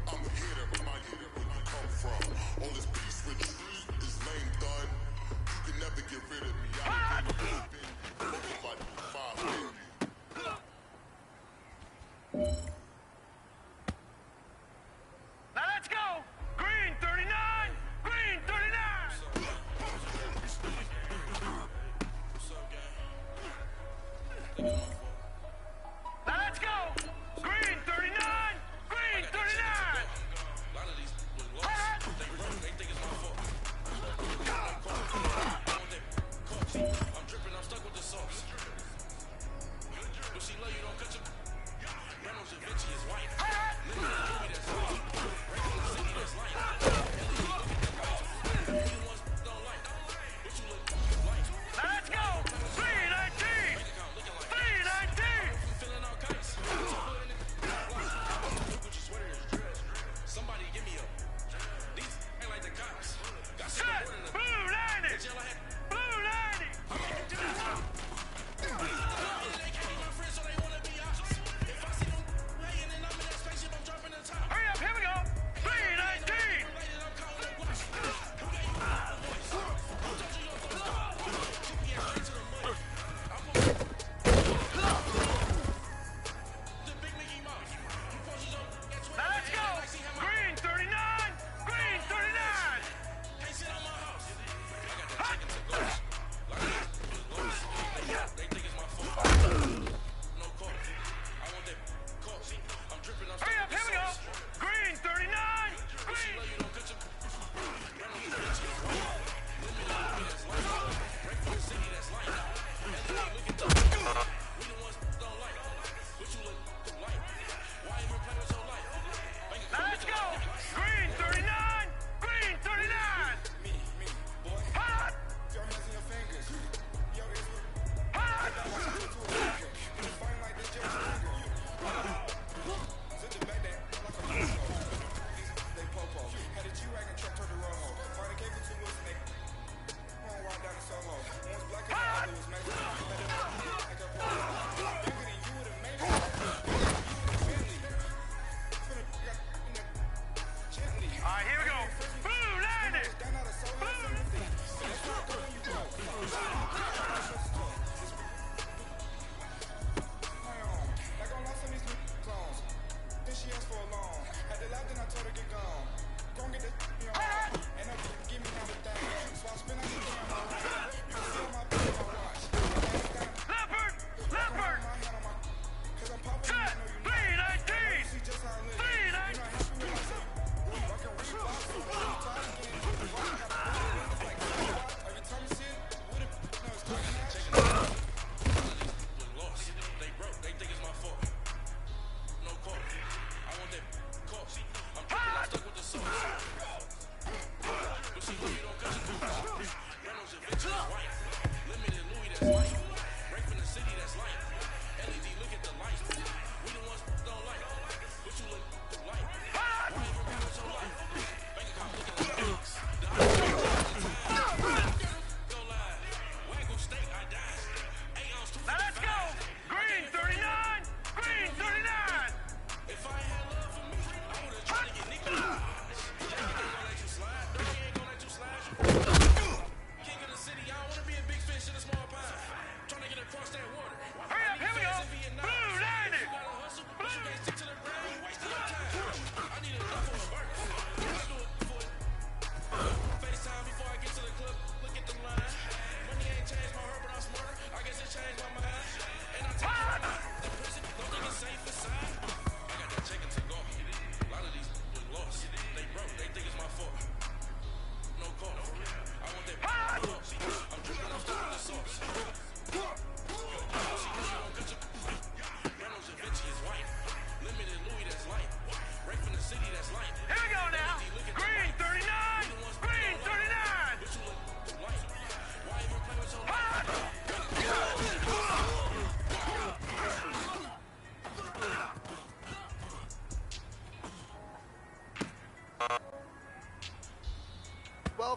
I'm here to remind you where you come from. All this peace retreat is lame done. You can never get rid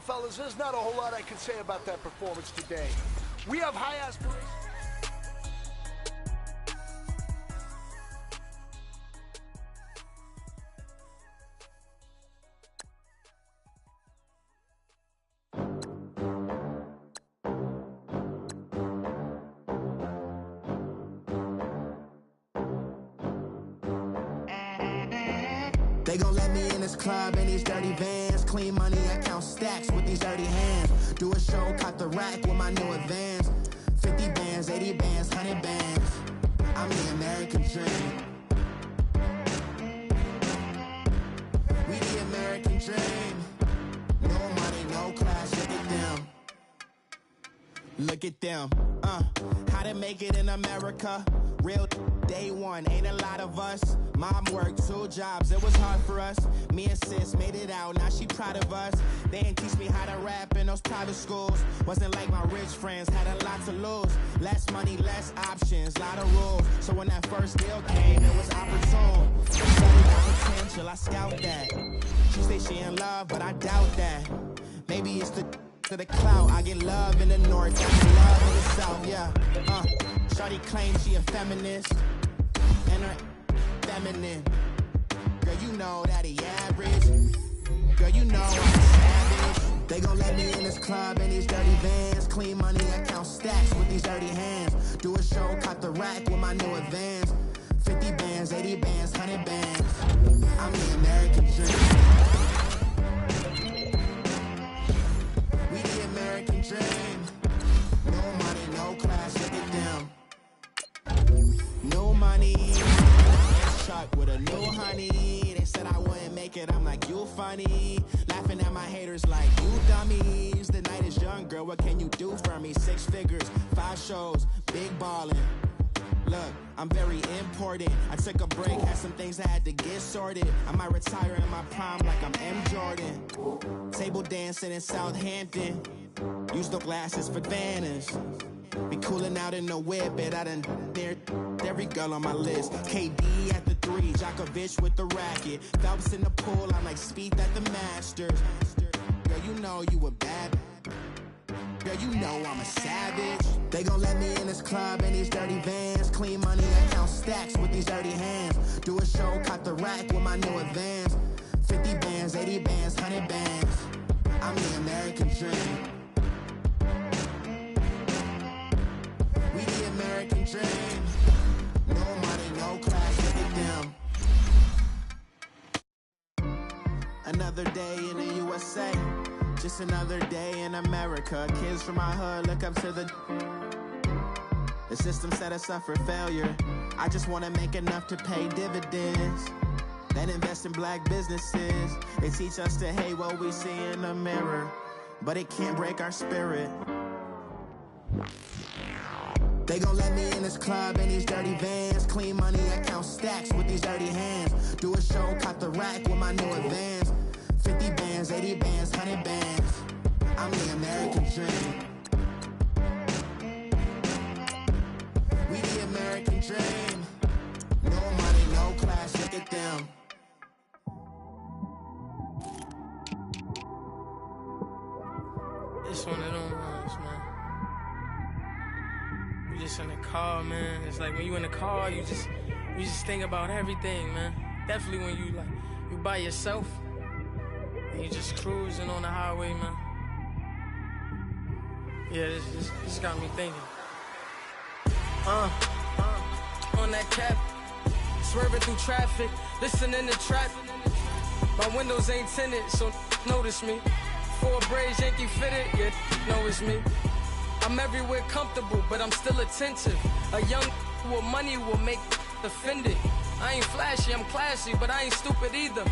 fellas, there's not a whole lot I can say about that performance today. We have high aspirations. They gon' let me in this club in these dirty vans. Clean money, I count stacks with these dirty hands. Do a show, caught the rack with my new advance. 50 bands, 80 bands, 100 bands. I'm the American dream. We the American dream. No money, no class, look at them. Look at them, how to make it in America. Real day one, ain't a lot of us. Mom worked 2 jobs, it was hard for us. Me and sis made it out, now she proud of us. They ain't teach me how to rap in those private schools. Wasn't like my rich friends, had a lot to lose. Less money, less options, lot of rules. So when that first deal came, it was opportune. Study got potential, I scout that. She say she in love, but I doubt that. Maybe it's to the clout. I get love in the north, I get love in the south, yeah. Shawty claims she a feminist, and her feminine. Girl, you know that he average. Girl, you know I'm a savage. They gon' let me in this club in these dirty vans. Clean money, I count stacks with these dirty hands. Do a show, caught the rack with my new advance. 50 bands, 80 bands, 100 bands. I'm the American dream. We the American dream. No money, no class, look at them. No money, Chuck with a new honey. They said I wouldn't make it, I'm like, you funny. Laughing at my haters like, you dummies. The night is young, girl, what can you do for me? 6 figures, 5 shows, big ballin'. Look, I'm very important. I took a break, had some things I had to get sorted. I might retire in my prime like I'm M. Jordan. Table dancing in Southampton. Use the glasses for Vannas. Be coolin' out in the whip, but I done there every girl on my list. KD at the 3, Djokovic with the racket. Phelps in the pool, I'm like Speed at the Masters. Girl, you know you a bad. Girl, you know I'm a savage. They gon' let me in this club in these dirty vans. Clean money, I count stacks with these dirty hands. Do a show, caught the rack with my new advance. 50 bands, 80 bands, 100 bands. I'm the American dream. We the American dream. No money, no class, look at them. Another day in the USA. Just another day in America. Kids from my hood look up to the system set us up for failure. I just want to make enough to pay dividends, then invest in black businesses. They teach us to hate what we see in the mirror, but it can't break our spirit. They gon' let me in this club in these dirty vans. Clean money, I count stacks with these dirty hands. Do a show, caught the rack with my new advance. 50 bands, 80 bands, 100 bands. I'm the American dream. We the American dream. No money, no class, look at them. It's one of them ones, man. You just in the car, man. It's like when you in the car, you just think about everything, man. Definitely when you by yourself. You just cruising on the highway, man. Yeah, this got me thinking. On that cap, swerving through traffic, listening to trap. My windows ain't tinted, so notice me. 4 braids, Yankee fitted, yeah, know it's me. I'm everywhere comfortable, but I'm still attentive. A young with money will make offended. I ain't flashy, I'm classy, but I ain't stupid either.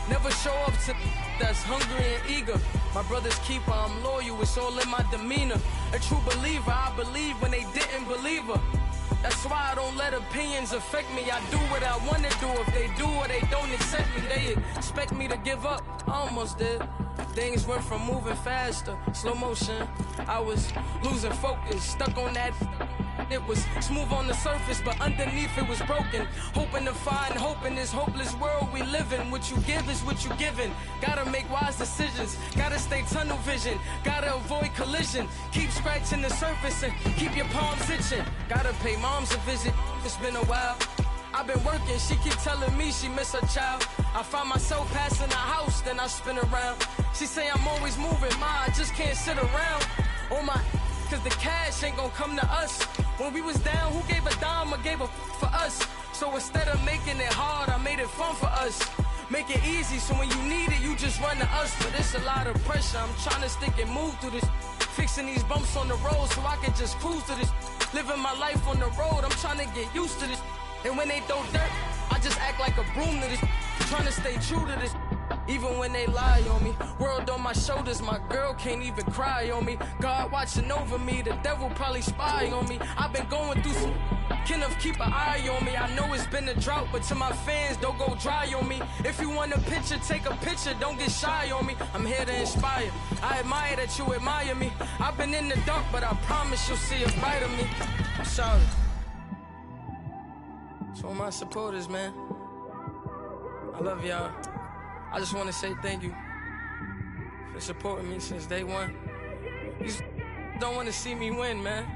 Never show up to that's hungry and eager. My brother's keeper, I'm loyal, it's all in my demeanor. A true believer, I believe when they didn't believe her. That's why I don't let opinions affect me. I do what I want to do. If they do or they don't accept me, they expect me to give up. I almost did. Things went from moving faster, slow motion. I was losing focus, stuck on that. It was smooth on the surface, but underneath it was broken. Hoping to find hope in this hopeless world we live in. What you give is what you given. Gotta make wise decisions. Gotta stay tunnel vision. Gotta avoid collision. Keep scratching the surface and keep your palms itching. Gotta pay moms a visit. It's been a while. I've been working, she keep telling me she miss her child. I find myself passing the house, then I spin around. She say I'm always moving, ma, I just can't sit around. Oh my, cause the cash ain't gon' come to us. When we was down, who gave a dime or gave a for us? So instead of making it hard, I made it fun for us. Make it easy, so when you need it, you just run to us. But it's a lot of pressure, I'm trying to stick and move through this. Fixing these bumps on the road so I can just cruise to this. Living my life on the road, I'm trying to get used to this. And when they throw dirt, I just act like a broom to this. Trying to stay true to this. Even when they lie on me. World on my shoulders, my girl can't even cry on me. God watching over me, the devil probably spy on me. I've been going through some. Kenneth, keep an eye on me. I know it's been a drought, but to my fans, don't go dry on me. If you want a picture, take a picture, don't get shy on me. I'm here to inspire. I admire that you admire me. I've been in the dark, but I promise you'll see a bright of me. I'm sorry. To all my supporters, man, I love y'all. I just want to say thank you for supporting me since day one. You don't want to see me win, man.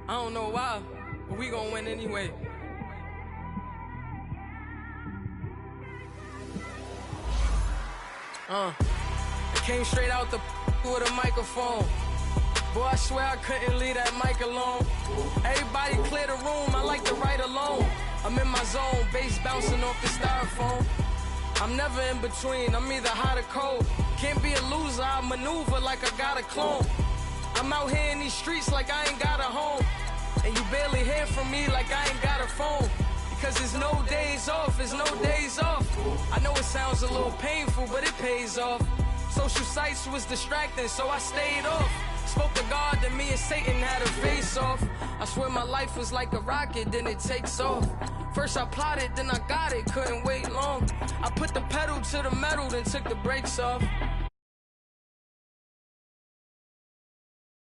I don't know why, but we gonna win anyway. I came straight out the with a microphone. Boy, I swear I couldn't leave that mic alone. Everybody clear the room, I like to write alone. I'm in my zone, bass bouncing off the styrofoam. I'm never in between, I'm either hot or cold. Can't be a loser, I maneuver like I got a clone. I'm out here in these streets like I ain't got a home. And you barely hear from me like I ain't got a phone. Because there's no days off, there's no days off. I know it sounds a little painful, but it pays off. Social sites was distracting, so I stayed off. Spoke to God, then me and Satan had a face off. I swear my life was like a rocket, then it takes off. First I plotted, then I got it, couldn't wait long. I put the pedal to the metal, then took the brakes off.